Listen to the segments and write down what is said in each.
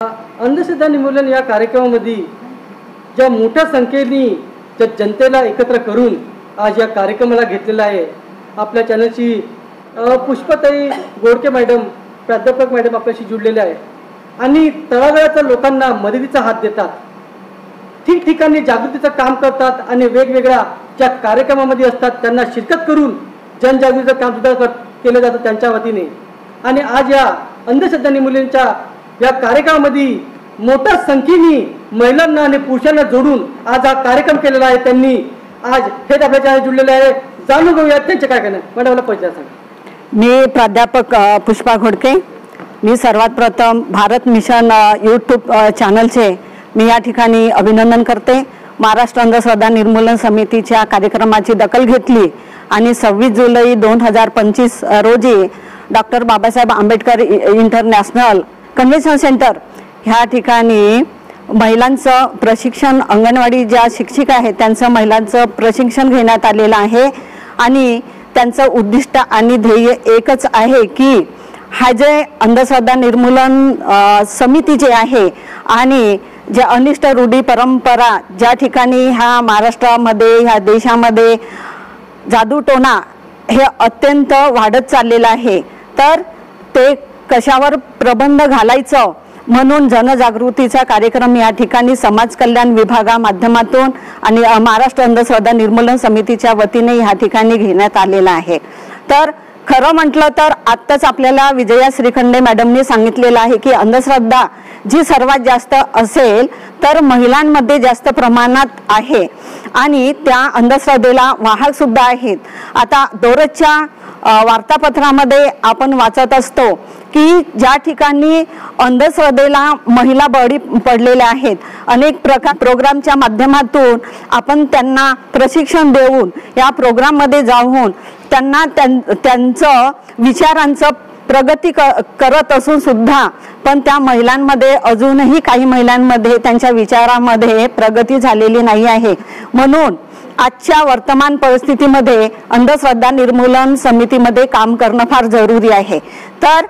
अंधश्रद्धा निर्मूलन या कार्यक्रमामध्ये ज्या मोठ्या संख्येने ज्या जनतेला एकत्र करून आज या कार्यक्रमाला घेतलेला आहे, आपल्या चॅनलची पुष्पताई गोडके मॅडम, प्राध्यापक मॅडम आपल्याशी जुळलेले आहे आणि तळागाळाच्या लोकांना मदतीचा हात देतात, ठिकठिकाणी जागृतीचं काम करतात आणि वेगवेगळ्या ज्या कार्यक्रमामध्ये असतात त्यांना शिरकत करून जनजागृतीचं काम सुद्धा केलं जातं त्यांच्या वतीने। आणि आज या अंधश्रद्धा निर्मूलनाच्या या कार्यक्रमामध्ये मोठ्या संख्येने महिलांना आणि पुरुषांना जोडून आज हा कार्यक्रम केलेला आहे। त्यांनी आज थेट आपल्या चॅनल जुळलेले आहे, जाणून घेऊया त्यांचे काय करणार। मॅडमला परिचय सांगा। मी प्राध्यापक पुष्पा घोडके। मी सर्वात प्रथम भारत मिशन यूट्यूब चॅनलचे मी या ठिकाणी अभिनंदन करते। महाराष्ट्र अंधश्रद्धा निर्मूलन समितीच्या कार्यक्रमाची दखल घेतली आणि 26 जुलै 2025 रोजी doctor Babasaheb Ambedkar international convention centre ह्या ठिकाणी महिलांचं प्रशिक्षण, अंगणवाडी ज्या शिक्षिका आहेत त्यांचं महिलांचं प्रशिक्षण घेण्यात आलेलं आहे आणि त्यांचं उद्दिष्ट आणि ध्येय एकच आहे की हा जे अंधश्रद्धा निर्मूलन समिती जे आहे आणि जे अनिष्ट रूढी परंपरा ज्या ठिकाणी ह्या महाराष्ट्रामध्ये ह्या देशामध्ये जादूटोणा हे अत्यंत वाढत चाललेलं आहे, तर ते कशावर प्रबंध घालायचं म्हणून जनजागृतीचा कार्यक्रम या ठिकाणी समाज कल्याण विभागा माध्यमातून आणि महाराष्ट्र अंधश्रद्धा निर्मूलन समितीच्या वतीने या ठिकाणी घेण्यात आलेला आहे। तर खरं म्हटलं तर आत्ताच आपल्याला विजया श्रीखंडे मॅडमने सांगितलेलं आहे की अंधश्रद्धा जी सर्वात जास्त असेल तर महिलांमध्ये जास्त प्रमाणात आहे आणि त्या अंधश्रद्धेला वाहक सुद्धा आहेत। आता दररोजच्या वार्तापत्रामध्ये आपण वाचत असतो की ज्या ठिकाणी अंधश्रद्धेला महिला बळी पडलेल्या आहेत, अनेक प्रकार प्रोग्रामच्या माध्यमातून आपण त्यांना प्रशिक्षण देऊन या प्रोग्राममध्ये जाऊन त्यांना त्यांचं विचारांचं प्रगती करत असून सुद्धा पण त्या महिलांमध्ये अजूनही काही महिलांमध्ये त्यांच्या विचारामध्ये प्रगती झालेली नाही आहे। म्हणून आजच्या वर्तमान परिस्थितीमध्ये अंधश्रद्धा निर्मूलन समितीमध्ये काम करणं फार जरुरी आहे। तर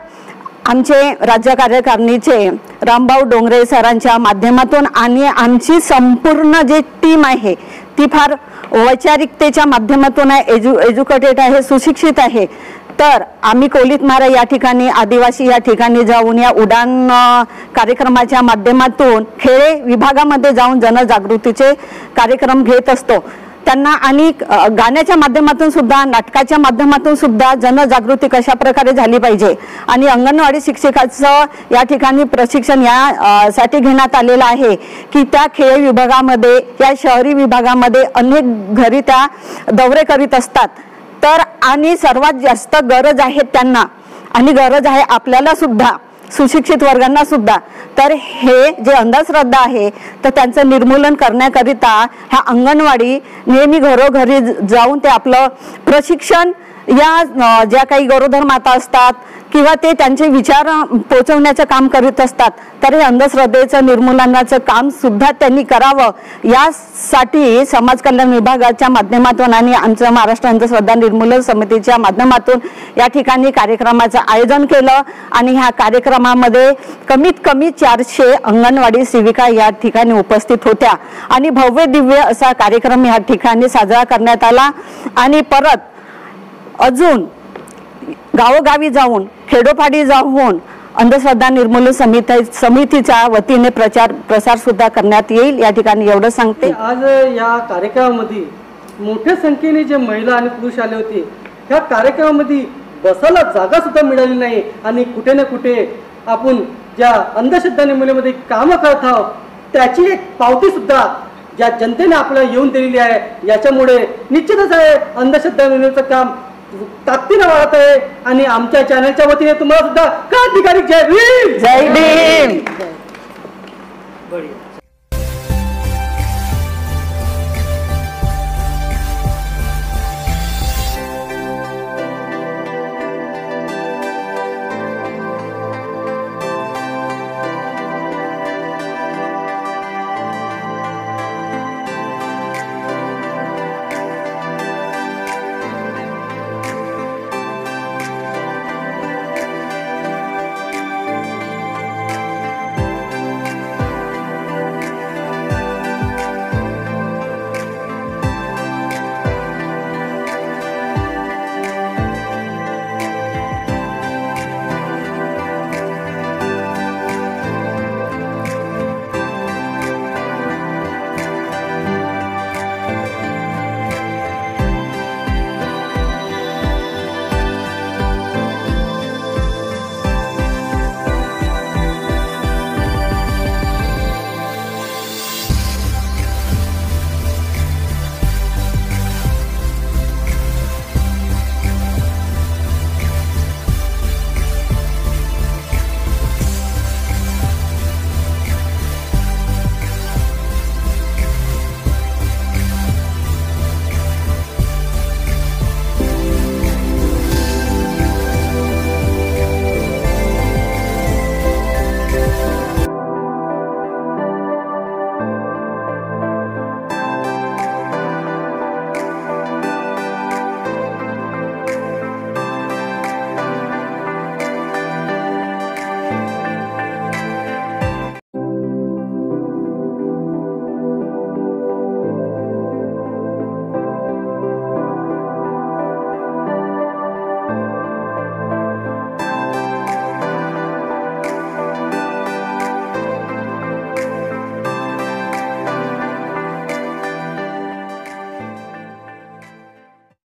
आमचे राज्य कार्यकारिणीचे रामभाऊ डोंगरे सरांच्या माध्यमातून आणि आमची संपूर्ण जी टीम आहे ती फार वैचारिकतेच्या माध्यमातून एज्युकेटेड आहे, सुशिक्षित आहे। तर आम्ही कोलीत मारा या ठिकाणी आदिवासी या ठिकाणी जाऊन या उडान कार्यक्रमाच्या माध्यमातून खेडे विभागामध्ये जाऊन जनजागृतीचे कार्यक्रम घेत असतो त्यांना आणि गाण्याच्या माध्यमातून सुद्धा नाटकाच्या माध्यमातून सुद्धा जनजागृती कशा प्रकारे झाली पाहिजे आणि अंगणवाडी शिक्षकाचं या ठिकाणी प्रशिक्षण यासाठी घेण्यात आलेलं आहे की त्या खेडे विभागामध्ये या शहरी विभागामध्ये अनेक घरी त्या दौरे करीत असतात। तर आणि सर्वात जास्त गरज आहे त्यांना आणि गरज आहे आपल्याला सुद्धा, सुशिक्षित वर्गांना सुद्धा। तर हे जे अंधश्रद्धा आहे तर त्यांचं निर्मूलन करण्याकरिता ह्या अंगणवाडी नेहमी घरोघरी जाऊन ते आपलं प्रशिक्षण या ज्या काही गरोदर माता असतात किंवा ते त्यांचे विचार पोहोचवण्याचं काम करीत असतात, तर हे अंधश्रद्धेचं निर्मूलनाचं काम सुद्धा त्यांनी करावं यासाठी समाज कल्याण विभागाच्या माध्यमातून आणि आमचं महाराष्ट्र अंधश्रद्धा निर्मूलन समितीच्या माध्यमातून या ठिकाणी कार्यक्रमाचं आयोजन केलं आणि ह्या कार्यक्रमामध्ये कमीत कमी 400 अंगणवाडी सेविका या ठिकाणी उपस्थित होत्या आणि भव्य दिव्य असा कार्यक्रम या ठिकाणी साजरा करण्यात आला। आणि परत अजून गावोगावी जाऊन खेडोपाडी जाऊन अंधश्रद्धा निर्मूलन समितीच्या वतीने प्रसार सुद्धा करण्यात येईल या ठिकाणी एवढं सांगते। आज या कार्यक्रमामध्ये मोठ्या संख्येने जे महिला आणि पुरुष आले होते, या कार्यक्रमामध्ये बसायला जागा सुद्धा मिळाली नाही आणि कुठे ना कुठे आपण ज्या अंधश्रद्धा निर्मूलनामध्ये काम करत आहोत त्याची एक पावती सुद्धा ज्या जनतेने आपल्याला येऊन दिलेली आहे। याच्यामुळे निश्चितच आहे अंधश्रद्धा निर्मूलनाचं काम ताकदीने वाढत आहे आणि आमच्या चॅनलच्या वतीने तुम्हाला सुद्धा क्रांतिकारी जय भीम। जय भीम।